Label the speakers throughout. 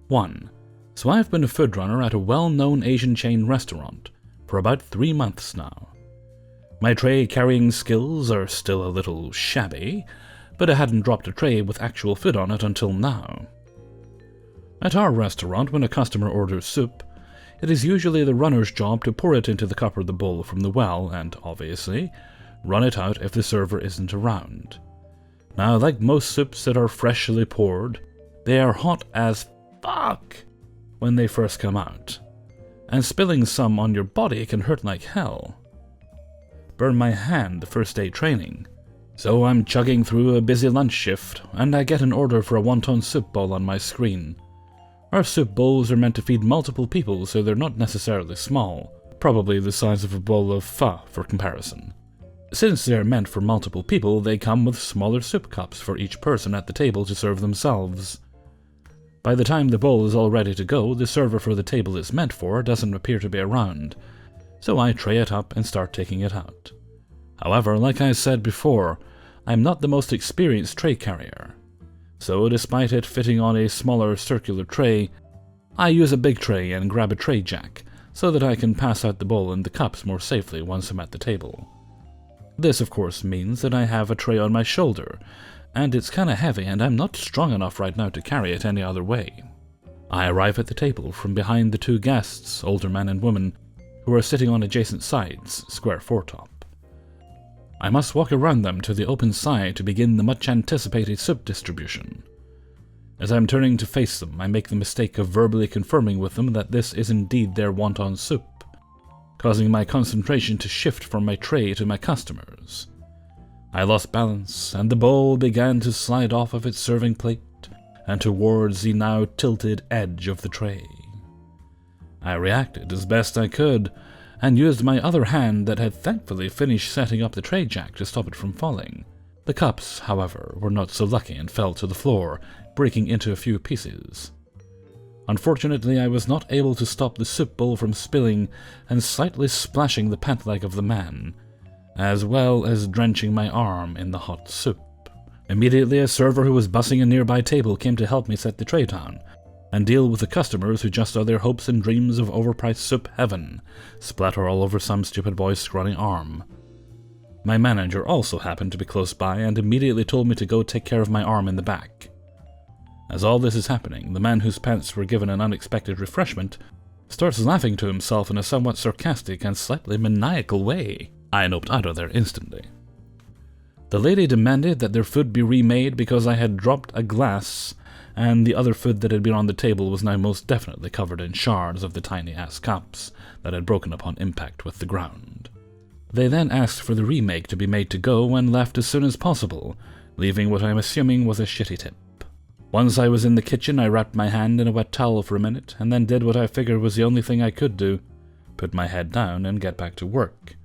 Speaker 1: 1. So I've been a food runner at a well-known Asian chain restaurant for about 3 months now. My tray carrying skills are still a little shabby, but I hadn't dropped a tray with actual food on it until now. At our restaurant, when a customer orders soup, it is usually the runner's job to pour it into the cup or the bowl from the well and, obviously, run it out if the server isn't around. Now, like most soups that are freshly poured, they are hot as fuck when they first come out, and spilling some on your body can hurt like hell. Burned my hand the first day training, so I'm chugging through a busy lunch shift, and I get an order for a wonton soup bowl on my screen. Our soup bowls are meant to feed multiple people, so they're not necessarily small, probably the size of a bowl of pho for comparison. Since they're meant for multiple people, they come with smaller soup cups for each person at the table to serve themselves. By the time the bowl is all ready to go, the server for the table it's meant for doesn't appear to be around, so I tray it up and start taking it out. However, like I said before, I'm not the most experienced tray carrier. So despite it fitting on a smaller circular tray, I use a big tray and grab a tray jack so that I can pass out the bowl and the cups more safely once I'm at the table. This of course means that I have a tray on my shoulder, and it's kinda heavy and I'm not strong enough right now to carry it any other way. I arrive at the table from behind the 2 guests, older man and woman, who are sitting on adjacent sides, square foretop. I must walk around them to the open side to begin the much-anticipated soup distribution. As I'm turning to face them, I make the mistake of verbally confirming with them that this is indeed their wonton soup, causing my concentration to shift from my tray to my customers. I lost balance, and the bowl began to slide off of its serving plate and towards the now tilted edge of the tray. I reacted as best I could, and used my other hand that had thankfully finished setting up the tray jack to stop it from falling. The cups, however, were not so lucky and fell to the floor, breaking into a few pieces. Unfortunately, I was not able to stop the soup bowl from spilling and slightly splashing the pant leg of the man, as well as drenching my arm in the hot soup. Immediately, a server who was bussing a nearby table came to help me set the tray down, and deal with the customers who just saw their hopes and dreams of overpriced soup heaven splatter all over some stupid boy's scrawny arm. My manager also happened to be close by and immediately told me to go take care of my arm in the back. As all this is happening, the man whose pants were given an unexpected refreshment starts laughing to himself in a somewhat sarcastic and slightly maniacal way. I noped out of there instantly. The lady demanded that their food be remade because I had dropped a glass, and the other food that had been on the table was now most definitely covered in shards of the tiny-ass cups that had broken upon impact with the ground. They then asked for the remake to be made to go and left as soon as possible, leaving what I'm assuming was a shitty tip. Once I was in the kitchen, I wrapped my hand in a wet towel for a minute, and then did what I figured was the only thing I could do, put my head down and get back to work.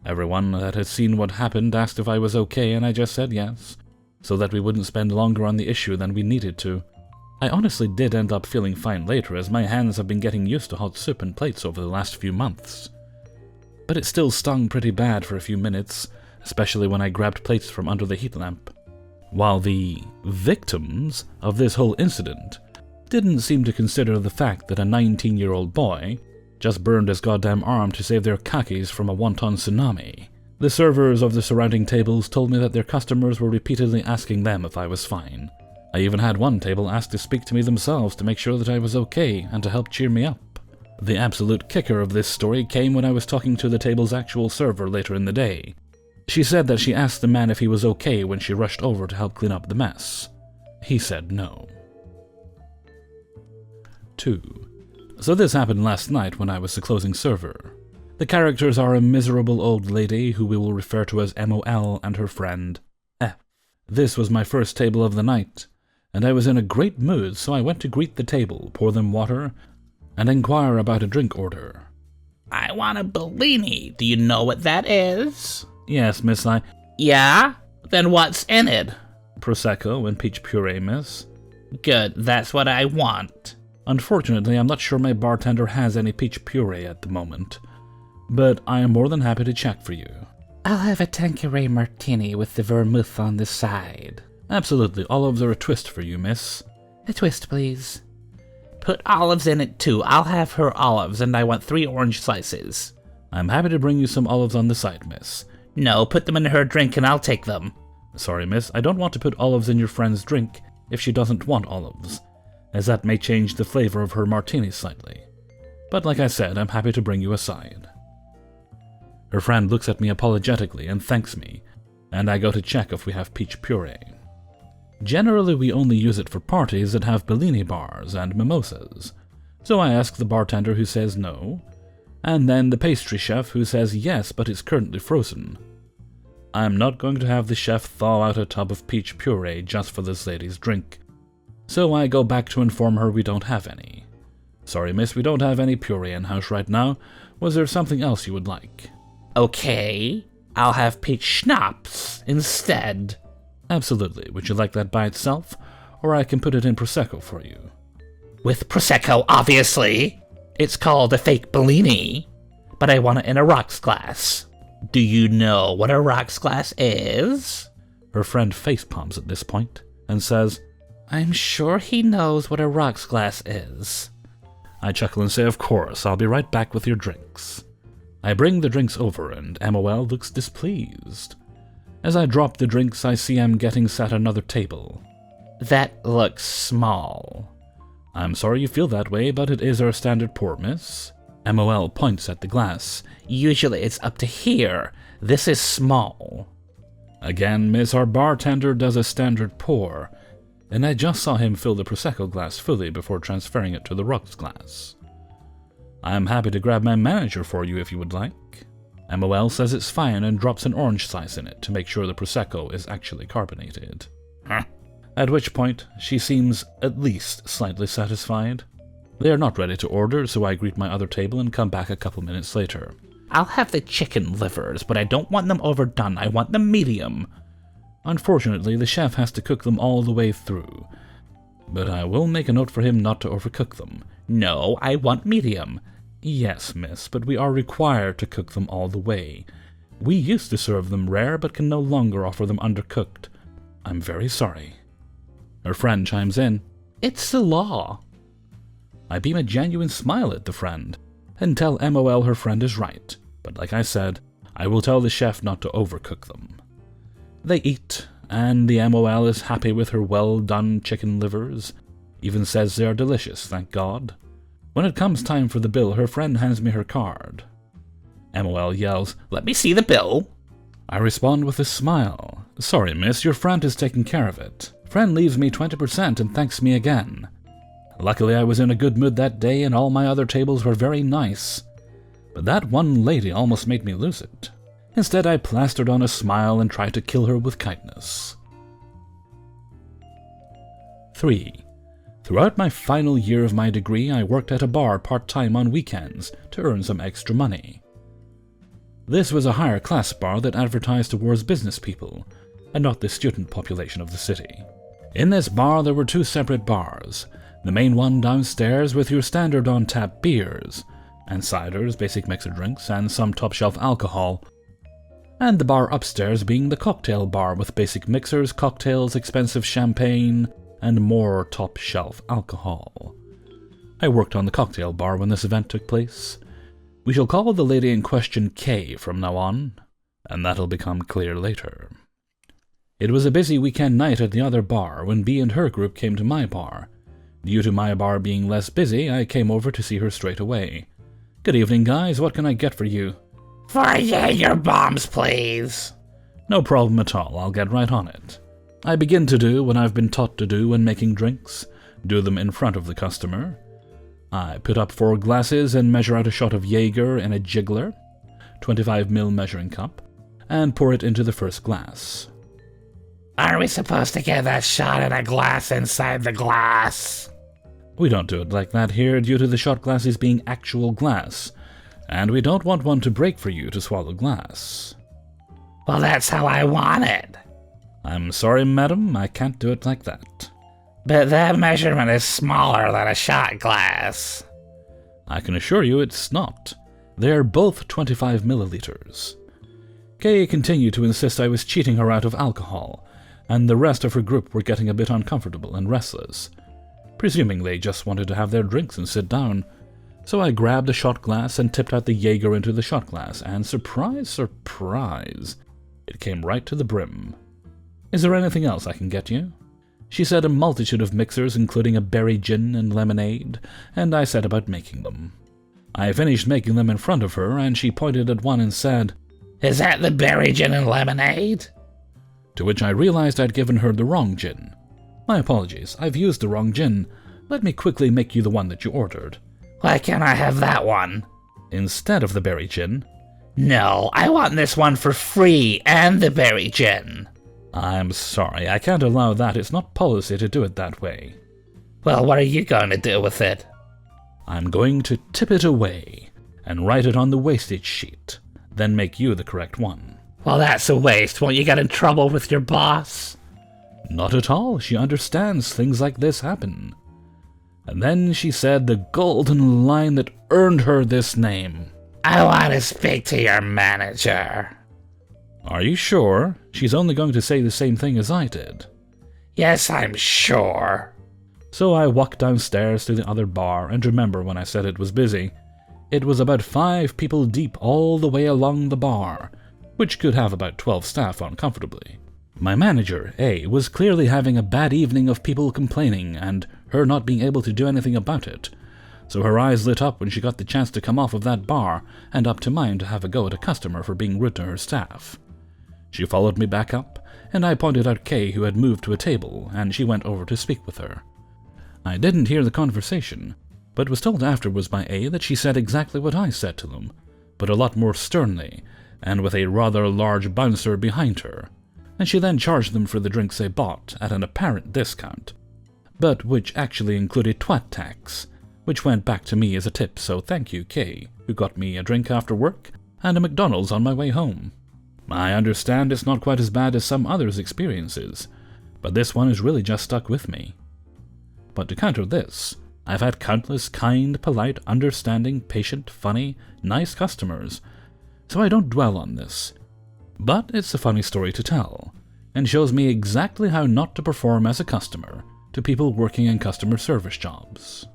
Speaker 1: Everyone that had seen what happened asked if I was okay, and I just said yes, so that we wouldn't spend longer on the issue than we needed to. I honestly did end up feeling fine later, as my hands have been getting used to hot soup and plates over the last few months. But it still stung pretty bad for a few minutes, especially when I grabbed plates from under the heat lamp. While the victims of this whole incident didn't seem to consider the fact that a 19-year-old boy just burned his goddamn arm to save their khakis from a wonton tsunami. The servers of the surrounding tables told me that their customers were repeatedly asking them if I was fine. I even had one table ask to speak to me themselves to make sure that I was okay and to help cheer me up. The absolute kicker of this story came when I was talking to the table's actual server later in the day. She said that she asked the man if he was okay when she rushed over to help clean up the mess. He said no. 2. So this happened last night when I was the closing server. The characters are a miserable old lady who we will refer to as MOL and her friend F. This was my first table of the night, and I was in a great mood, so I went to greet the table, pour them water, and inquire about a drink order.
Speaker 2: I want a Bellini. Do you know what that is?
Speaker 1: Yes, miss,
Speaker 2: Yeah? Then what's in it?
Speaker 1: Prosecco and peach puree, miss.
Speaker 2: Good, that's what I want.
Speaker 1: Unfortunately, I'm not sure my bartender has any peach puree at the moment, but I am more than happy to check for you.
Speaker 2: I'll have a Tanqueray martini with the vermouth on the side.
Speaker 1: Absolutely, olives are a twist for you, miss.
Speaker 2: A twist, please. Put olives in it too. I'll have her olives, and I want 3 orange slices.
Speaker 1: I'm happy to bring you some olives on the side, miss.
Speaker 2: No, put them in her drink and I'll take them.
Speaker 1: Sorry, miss, I don't want to put olives in your friend's drink if she doesn't want olives, as that may change the flavor of her martini slightly. But like I said, I'm happy to bring you a side. Her friend looks at me apologetically and thanks me, and I go to check if we have peach puree. Generally, we only use it for parties that have Bellini bars and mimosas, so I ask the bartender, who says no, and then the pastry chef, who says yes, but it's currently frozen. I'm not going to have the chef thaw out a tub of peach puree just for this lady's drink, so I go back to inform her we don't have any. Sorry, miss, we don't have any puree in-house right now. Was there something else you would like?
Speaker 2: Okay, I'll have peach schnapps instead.
Speaker 1: Absolutely. Would you like that by itself, or I can put it in Prosecco for you?
Speaker 2: With Prosecco, obviously. It's called a fake Bellini, but I want it in a rocks glass. Do you know what a rocks glass is?
Speaker 1: Her friend facepalms at this point and says,
Speaker 2: I'm sure he knows what a rocks glass is.
Speaker 1: I chuckle and say, of course, I'll be right back with your drinks. I bring the drinks over and MOL looks displeased. As I drop the drinks, I see I'm getting sat at another table.
Speaker 2: That looks small.
Speaker 1: I'm sorry you feel that way, but it is our standard pour, miss. MOL points at the glass.
Speaker 2: Usually it's up to here. This is small.
Speaker 1: Again, miss, our bartender does a standard pour, and I just saw him fill the Prosecco glass fully before transferring it to the rocks glass. I'm happy to grab my manager for you if you would like. MOL says it's fine and drops an orange slice in it to make sure the Prosecco is actually carbonated.
Speaker 2: Huh.
Speaker 1: At which point, she seems at least slightly satisfied. They are not ready to order, so I greet my other table and come back a couple minutes later.
Speaker 2: I'll have the chicken livers, but I don't want them overdone. I want them medium.
Speaker 1: Unfortunately, the chef has to cook them all the way through, but I will make a note for him not to overcook them.
Speaker 2: No, I want medium.
Speaker 1: Yes, miss, but we are required to cook them all the way. We used to serve them rare, but can no longer offer them undercooked. I'm very sorry. Her friend chimes in.
Speaker 2: It's the law.
Speaker 1: I beam a genuine smile at the friend, and tell MOL her friend is right, but like I said, I will tell the chef not to overcook them. They eat, and the MOL is happy with her well-done chicken livers, even says they are delicious, thank God. When it comes time for the bill, her friend hands me her card. MOL yells, "Let me see the bill." I respond with a smile. "Sorry, miss, your friend is taking care of it. Friend leaves me 20% and thanks me again. Luckily, I was in a good mood that day and all my other tables were very nice. But that one lady almost made me lose it. Instead, I plastered on a smile and tried to kill her with kindness." 3. Throughout my final year of my degree, I worked at a bar part-time on weekends to earn some extra money. This was a higher class bar that advertised towards business people, and not the student population of the city. In this bar there were 2 separate bars, the main one downstairs with your standard on-tap beers, and ciders, basic mixer drinks, and some top-shelf alcohol, and the bar upstairs being the cocktail bar with basic mixers, cocktails, expensive champagne, and more top-shelf alcohol. I worked on the cocktail bar when this event took place. We shall call the lady in question Kay from now on, and that'll become clear later. It was a busy weekend night at the other bar when B and her group came to my bar. Due to my bar being less busy, I came over to see her straight away. "Good evening, guys. What can I get for you?"
Speaker 2: 4 Jaeger bombs, please.
Speaker 1: "No problem at all. I'll get right on it." I begin to do what I've been taught to do when making drinks, do them in front of the customer. I put up 4 glasses and measure out a shot of Jaeger in a jiggler, 25ml measuring cup, and pour it into the first glass.
Speaker 2: Are we supposed to get that shot in a glass inside the glass?
Speaker 1: We don't do it like that here due to the shot glasses being actual glass, and we don't want one to break for you to swallow glass.
Speaker 2: Well, that's how I want it.
Speaker 1: I'm sorry, madam, I can't do it like that.
Speaker 2: But that measurement is smaller than a shot glass.
Speaker 1: I can assure you it's not. They're both 25 milliliters. Kay continued to insist I was cheating her out of alcohol, and the rest of her group were getting a bit uncomfortable and restless. presuming they just wanted to have their drinks and sit down. So I grabbed a shot glass and tipped out the Jaeger into the shot glass, and surprise, surprise, it came right to the brim. "Is there anything else I can get you?" She said a multitude of mixers, including a berry gin and lemonade, and I set about making them. I finished making them in front of her, and she pointed at one and said,
Speaker 2: "Is that the berry gin and lemonade?"
Speaker 1: To which I realized I'd given her the wrong gin. "My apologies, I've used the wrong gin. Let me quickly make you the one that you ordered."
Speaker 2: "Why can't I have that one?"
Speaker 1: "Instead of the berry gin."
Speaker 2: "No, I want this one for free and the berry gin."
Speaker 1: "I'm sorry, I can't allow that. It's not policy to do it that way."
Speaker 2: "Well, what are you going to do with it?"
Speaker 1: "I'm going to tip it away and write it on the wastage sheet, then make you the correct one."
Speaker 2: "Well, that's a waste. Won't you get in trouble with your boss?"
Speaker 1: "Not at all. She understands things like this happen." And then she said the golden line that earned her this name.
Speaker 2: "I want to speak to your manager."
Speaker 1: "Are you sure? She's only going to say the same thing as I did."
Speaker 2: "Yes, I'm sure."
Speaker 1: So I walked downstairs to the other bar, and remember when I said it was busy. It was about 5 people deep all the way along the bar, which could have about 12 staff on comfortably. My manager, A, was clearly having a bad evening of people complaining and her not being able to do anything about it, so her eyes lit up when she got the chance to come off of that bar and up to mine to have a go at a customer for being rude to her staff. She followed me back up, and I pointed out Kay, who had moved to a table, and she went over to speak with her. I didn't hear the conversation, but was told afterwards by A that she said exactly what I said to them, but a lot more sternly, and with a rather large bouncer behind her, and she then charged them for the drinks they bought at an apparent discount, but which actually included twat tax, which went back to me as a tip, so thank you, Kay, who got me a drink after work and a McDonald's on my way home. I understand it's not quite as bad as some others' experiences, but this one has really just stuck with me. But to counter this, I've had countless kind, polite, understanding, patient, funny, nice customers, so I don't dwell on this. But it's a funny story to tell, and shows me exactly how not to perform as a customer to people working in customer service jobs.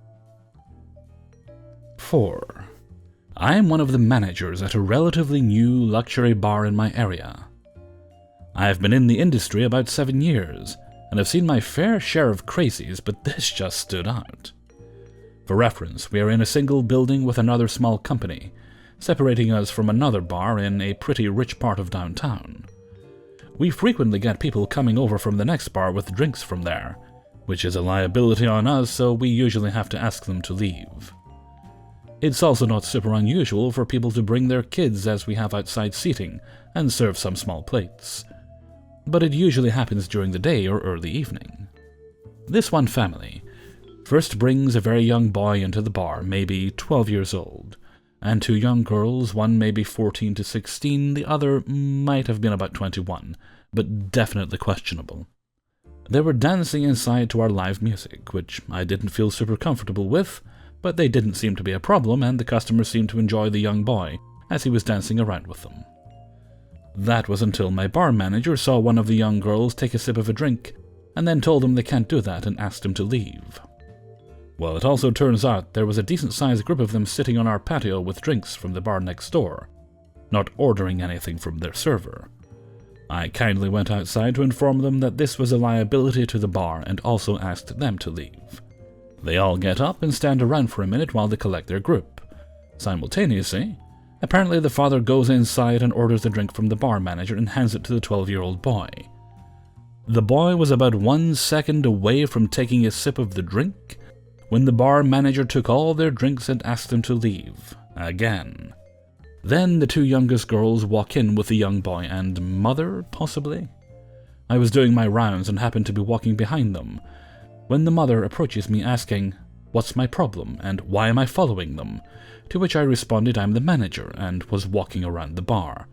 Speaker 1: 4. I am one of the managers at a relatively new luxury bar in my area. I have been in the industry about 7 years, and have seen my fair share of crazies, but this just stood out. For reference, we are in a single building with another small company, separating us from another bar in a pretty rich part of downtown. We frequently get people coming over from the next bar with drinks from there, which is a liability on us, so we usually have to ask them to leave. It's also not super unusual for people to bring their kids as we have outside seating and serve some small plates, but it usually happens during the day or early evening. This one family first brings a very young boy into the bar, maybe 12 years old, and 2 young girls, one maybe 14 to 16, the other might have been about 21, but definitely questionable. They were dancing inside to our live music, which I didn't feel super comfortable with, but they didn't seem to be a problem, and the customers seemed to enjoy the young boy as he was dancing around with them. That was until my bar manager saw one of the young girls take a sip of a drink, and then told him they can't do that and asked him to leave. Well, it also turns out there was a decent-sized group of them sitting on our patio with drinks from the bar next door, not ordering anything from their server. I kindly went outside to inform them that this was a liability to the bar and also asked them to leave. They all get up and stand around for a minute while they collect their group. Simultaneously, apparently the father goes inside and orders a drink from the bar manager and hands it to the 12-year-old boy. The boy was about 1 second away from taking a sip of the drink when the bar manager took all their drinks and asked them to leave, again. Then the 2 youngest girls walk in with the young boy and mother, possibly? I was doing my rounds and happened to be walking behind them, when the mother approaches me asking, "What's my problem, and why am I following them?" To which I responded I'm the manager, and was walking around the bar.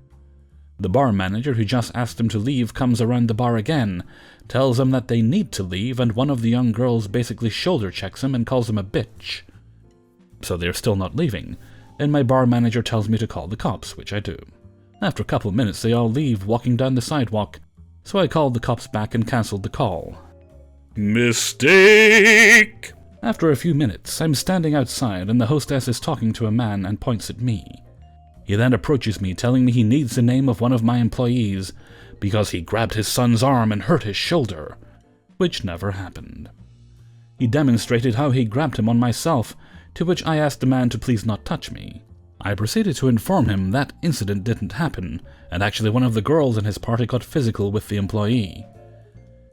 Speaker 1: The bar manager, who just asked them to leave, comes around the bar again, tells them that they need to leave, and one of the young girls basically shoulder checks him and calls him a bitch. So they're still not leaving, and my bar manager tells me to call the cops, which I do. After a couple of minutes they all leave, walking down the sidewalk, so I called the cops back and cancelled the call. "Mistake!" After a few minutes, I'm standing outside and the hostess is talking to a man and points at me. He then approaches me, telling me he needs the name of one of my employees because he grabbed his son's arm and hurt his shoulder, which never happened. He demonstrated how he grabbed him on myself, to which I asked the man to please not touch me. I proceeded to inform him that incident didn't happen, and actually one of the girls in his party got physical with the employee.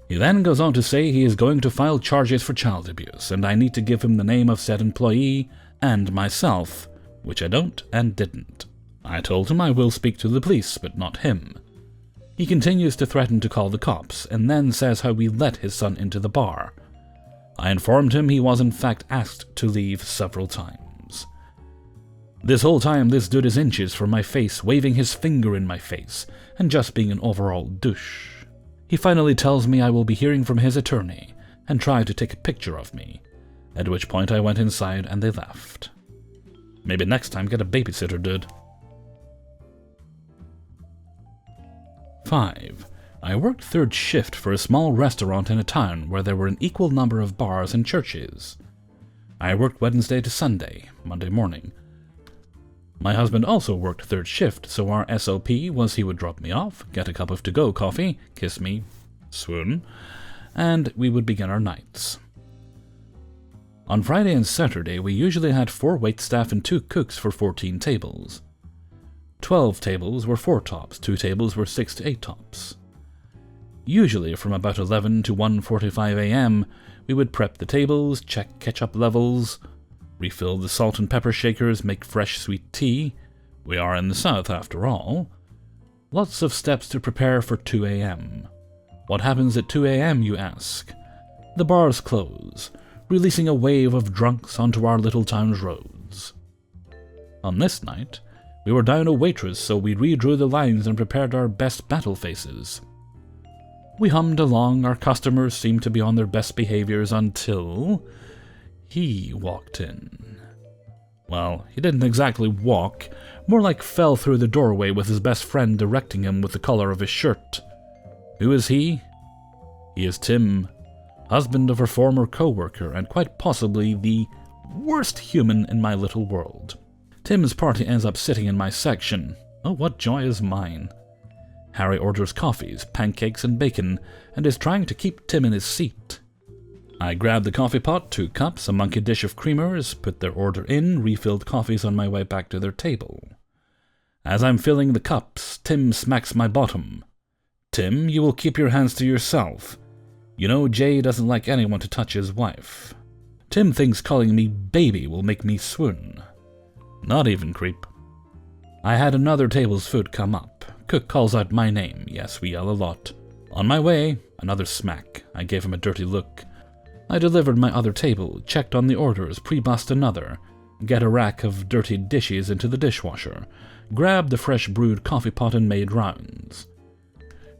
Speaker 1: He then goes on to say he is going to file charges for child abuse, and I need to give him the name of said employee and myself, which I don't and didn't. I told him I will speak to the police, but not him. He continues to threaten to call the cops, and then says how we let his son into the bar. I informed him he was in fact asked to leave several times. This whole time this dude is inches from my face, waving his finger in my face, and just being an overall douche. He finally tells me I will be hearing from his attorney, and tried to take a picture of me, at which point I went inside and they left. Maybe next time get a babysitter, dude. 5. I worked third shift for a small restaurant in a town where there were an equal number of bars and churches. I worked Wednesday to Sunday, Monday morning. My husband also worked third shift, so our SOP was he would drop me off, get a cup of to-go coffee, kiss me, swoon, and we would begin our nights. On Friday and Saturday, we usually had 4 waitstaff and 2 cooks for 14 tables. 12 tables were 4 tops, 2 tables were 6 to 8 tops. Usually from about 11 to 1:45 a.m., we would prep the tables, check ketchup levels, refill the salt and pepper shakers, make fresh sweet tea. We are in the south after all. Lots of steps to prepare for 2 a.m. What happens at 2 a.m., you ask? The bars close, releasing a wave of drunks onto our little town's roads. On this night, we were down a waitress, so we redrew the lines and prepared our best battle faces. We hummed along, our customers seemed to be on their best behaviors until he walked in. Well, he didn't exactly walk, more like fell through the doorway with his best friend directing him with the collar of his shirt. Who is he? He is Tim, husband of her former co-worker and quite possibly the worst human in my little world. Tim's party ends up sitting in my section. Oh, what joy is mine. Harry orders coffees, pancakes, and bacon, and is trying to keep Tim in his seat. I grabbed the coffee pot, 2 cups, a monkey dish of creamers, put their order in, refilled coffees on my way back to their table. As I'm filling the cups, Tim smacks my bottom. Tim, you will keep your hands to yourself. You know Jay doesn't like anyone to touch his wife. Tim thinks calling me baby will make me swoon. Not even, creep. I had another table's food come up. Cook calls out my name. Yes, we yell a lot. On my way, another smack. I gave him a dirty look. I delivered my other table, checked on the orders, pre-bussed another, get a rack of dirty dishes into the dishwasher, grabbed the fresh brewed coffee pot and made rounds.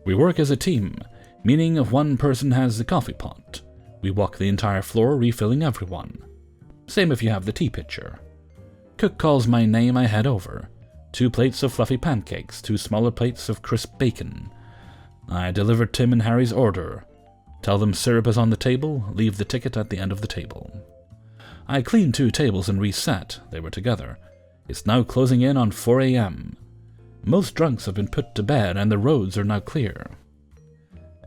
Speaker 1: We work as a team, meaning if one person has the coffee pot, we walk the entire floor refilling everyone. Same if you have the tea pitcher. Cook calls my name, I head over. 2 plates of fluffy pancakes, 2 smaller plates of crisp bacon. I deliver Tim and Harry's order. Tell them syrup is on the table, leave the ticket at the end of the table. I cleaned 2 tables and reset, they were together. It's now closing in on 4 a.m. Most drunks have been put to bed and the roads are now clear.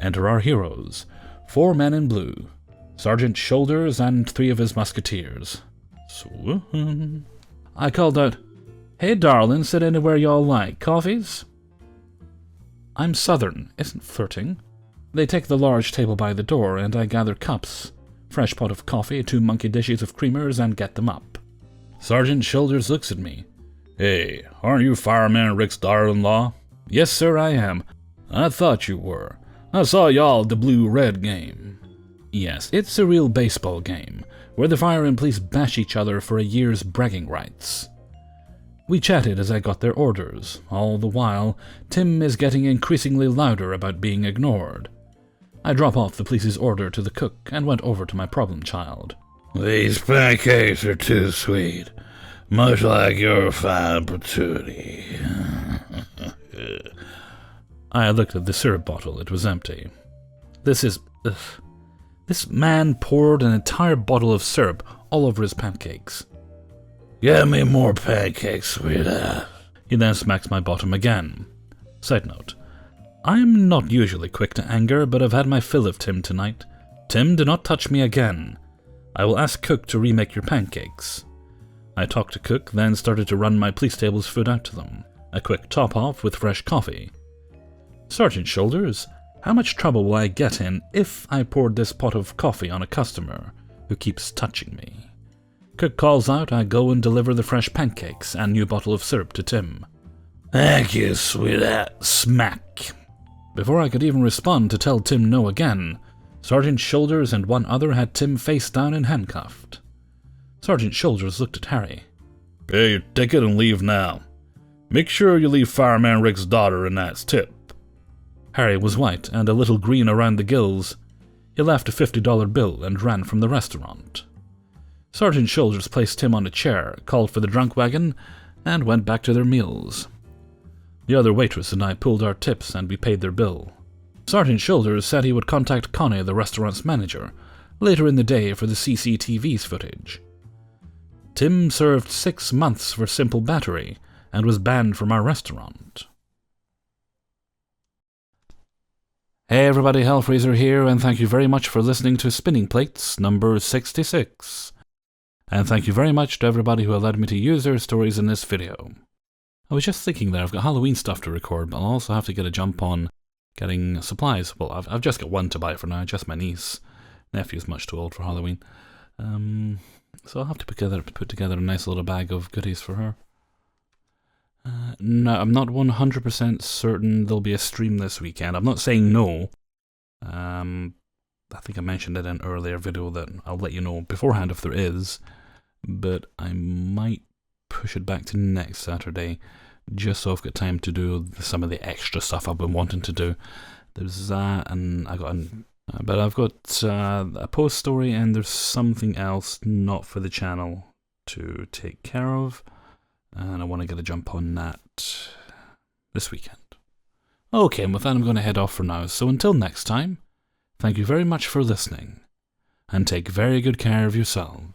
Speaker 1: Enter our heroes, 4 men in blue, Sergeant Shoulders and 3 of his musketeers. Swoon. I called out, "Hey darling, sit anywhere y'all like. Coffees?" I'm southern, isn't flirting. They take the large table by the door and I gather cups, fresh pot of coffee, 2 monkey dishes of creamers and get them up. Sergeant Shoulders looks at me. "Hey, aren't you Fireman Rick's daughter-in-law?" "Yes sir, I am." "I thought you were. I saw y'all at the Blue-Red game." "Yes, it's a real baseball game, where the fire and police bash each other for a year's bragging rights." We chatted as I got their orders. All the while, Tim is getting increasingly louder about being ignored. I drop off the police's order to the cook and went over to my problem child.
Speaker 3: "These pancakes are too sweet, much like your fine patootie."
Speaker 1: I looked at the syrup bottle. It was empty. This This man poured an entire bottle of syrup all over his pancakes.
Speaker 3: Get me more pancakes, sweetheart.
Speaker 1: He then smacks my bottom again. Side note, I am not usually quick to anger, but I've had my fill of Tim tonight. Tim, do not touch me again. I will ask Cook to remake your pancakes. I talked to Cook, then started to run my police table's food out to them. A quick top-off with fresh coffee. Sergeant Shoulders, how much trouble will I get in if I poured this pot of coffee on a customer who keeps touching me? Cook calls out, I go and deliver the fresh pancakes and new bottle of syrup to Tim.
Speaker 3: Thank you, sweetheart.
Speaker 1: Smack. Before I could even respond to tell Tim no again, Sergeant Shoulders and one other had Tim face down and handcuffed. Sergeant Shoulders looked at Harry.
Speaker 3: Pay your ticket and leave now. Make sure you leave Fireman Rick's daughter a nice tip.
Speaker 1: Harry was white and a little green around the gills. He left a $50 bill and ran from the restaurant. Sergeant Shoulders placed Tim on a chair, called for the drunk wagon, and went back to their meals. The other waitress and I pulled our tips and we paid their bill. Sergeant Shoulders said he would contact Connie, the restaurant's manager, later in the day for the CCTV's footage. Tim served 6 months for simple battery and was banned from our restaurant. Hey everybody, Hellfreezer here, and thank you very much for listening to Spinning Plates number 66. And thank you very much to everybody who allowed me to use their stories in this video. I was just thinking there, I've got Halloween stuff to record, but I'll also have to get a jump on getting supplies. Well, I've just got one to buy for now, just my niece. Nephew's much too old for Halloween. So I'll have to put together a nice little bag of goodies for her. No, I'm not 100% certain there'll be a stream this weekend. I'm not saying no. I think I mentioned in an earlier video that I'll let you know beforehand if there is, but I might push it back to next Saturday, just so I've got time to do some of the extra stuff I've been wanting to do. There's that, and I've got a post story, and there's something else not for the channel to take care of, and I want to get a jump on that this weekend. Okay, and with that I'm going to head off for now, so until next time, thank you very much for listening, and take very good care of yourselves.